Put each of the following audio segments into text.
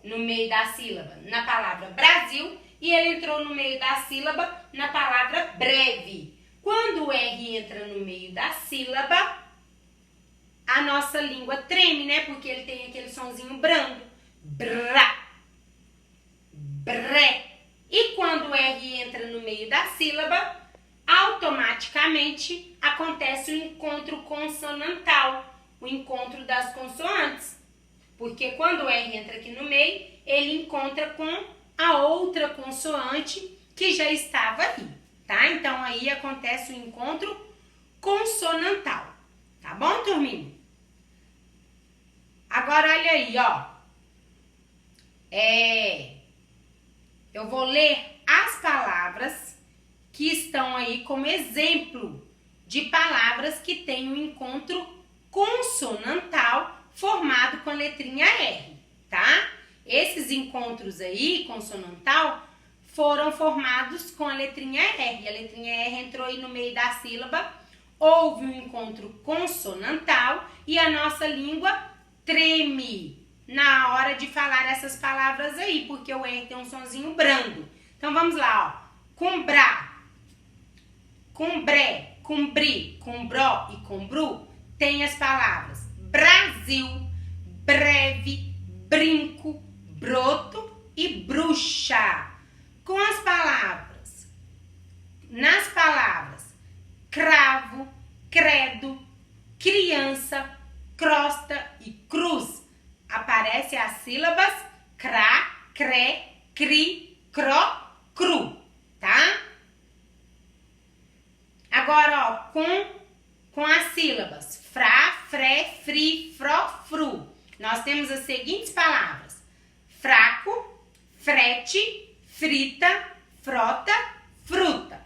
no meio da sílaba na palavra Brasil e ele entrou no meio da sílaba na palavra breve. Quando o R entra no meio da sílaba, a nossa língua treme, né? Porque ele tem aquele sonzinho brando. Brá. Bré. E quando o R entra no meio da sílaba, automaticamente acontece o encontro consonantal, o encontro das consoantes. Porque quando o R entra aqui no meio, ele encontra com a outra consoante que já estava aí, tá? Então aí acontece o encontro consonantal. Tá bom, turminha? Agora olha aí, ó. Eu vou ler as palavras que estão aí como exemplo de palavras que têm um encontro consonantal formado com a letrinha R, tá? Esses encontros aí, consonantal, foram formados com a letrinha R. A letrinha R entrou aí no meio da sílaba, houve um encontro consonantal e a nossa língua treme na hora de falar essas palavras aí, porque o R tem um sonzinho brando. Então vamos lá, ó. Cumbrá, cumbré, cumbri, cumbró e cumbru tem as palavras Brasil, breve, brinco, broto e bruxa. Com as palavras, nas palavras cravo, credo, criança, crosta e cruz, aparecem as sílabas cra, cre, cri, cro, cru, tá? Agora, ó, com as sílabas fra, fré, fri, fro, fru, nós temos as seguintes palavras: fraco, frete, frita, frota, fruta.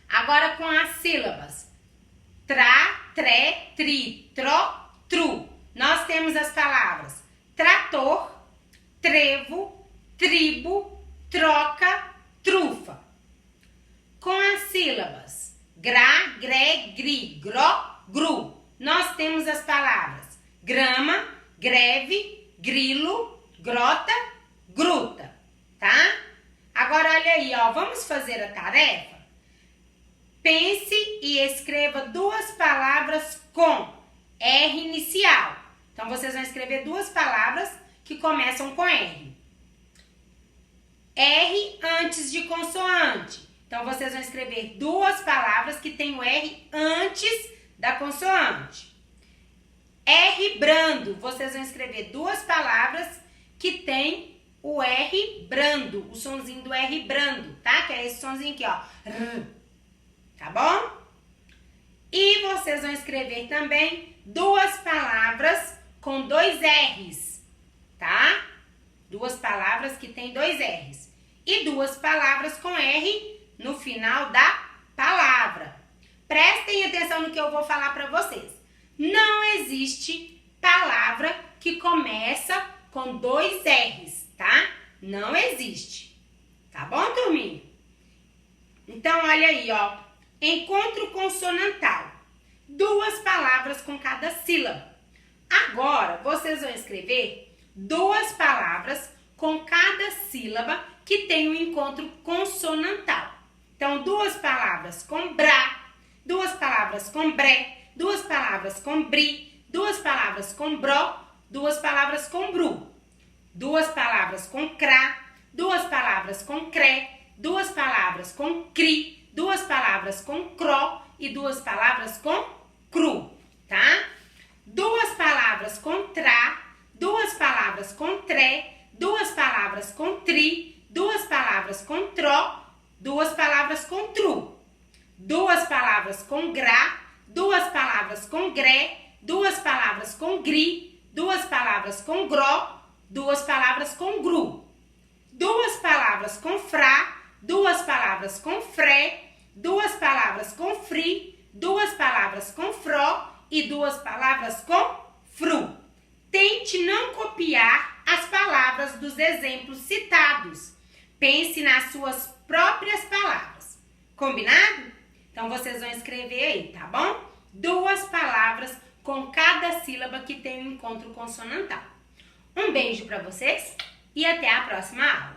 Agora com as sílabas tra, tré, tri, tro, tru, nós temos as palavras trator, trevo, tribo, troca, trufa. Com as sílabas gra, gré, gri, gró, gru, nós temos as palavras grama, greve, grilo, grota, gruta, tá? Agora olha aí, ó, vamos fazer a tarefa? Pense e escreva duas palavras com R inicial. Então vocês vão escrever duas palavras que começam com R. R antes de consoante. Então vocês vão escrever duas palavras que têm o R antes da consoante. R brando, vocês vão escrever duas palavras que têm o R brando, o sonzinho do R brando, tá? Que é esse sonzinho aqui, ó. Tá bom? E vocês vão escrever também duas palavras com dois R's, tá? Duas palavras que têm dois R's. E duas palavras com R no final da palavra. Prestem atenção no que eu vou falar para vocês. Não existe palavra que começa com dois R's, tá? Não existe. Tá bom, turminha? Então, olha aí, ó. Encontro consonantal. Duas palavras com cada sílaba. Agora, vocês vão escrever duas palavras com cada sílaba que tem um encontro consonantal. Então, duas palavras com brá, duas palavras com bré, duas palavras com bri, duas palavras com bró, duas palavras com bru, duas palavras com crá, duas palavras com cré, duas palavras com cri, duas palavras com cro e duas palavras com cru, tá? Duas palavras com trá, duas palavras com tré, duas palavras com tri, duas palavras com tro, duas palavras com tru, duas palavras com gra, duas palavras com gré, duas palavras com gri, duas palavras com gró, duas palavras com gru, duas palavras com frá, duas palavras com fré, duas palavras com fri, duas palavras com fró e duas palavras com fru. Tente não copiar as palavras dos exemplos citados. Pense nas suas próprias palavras. Combinado? Então, vocês vão escrever aí, tá bom? Duas palavras com cada sílaba que tem um encontro consonantal. Um beijo para vocês e até a próxima aula.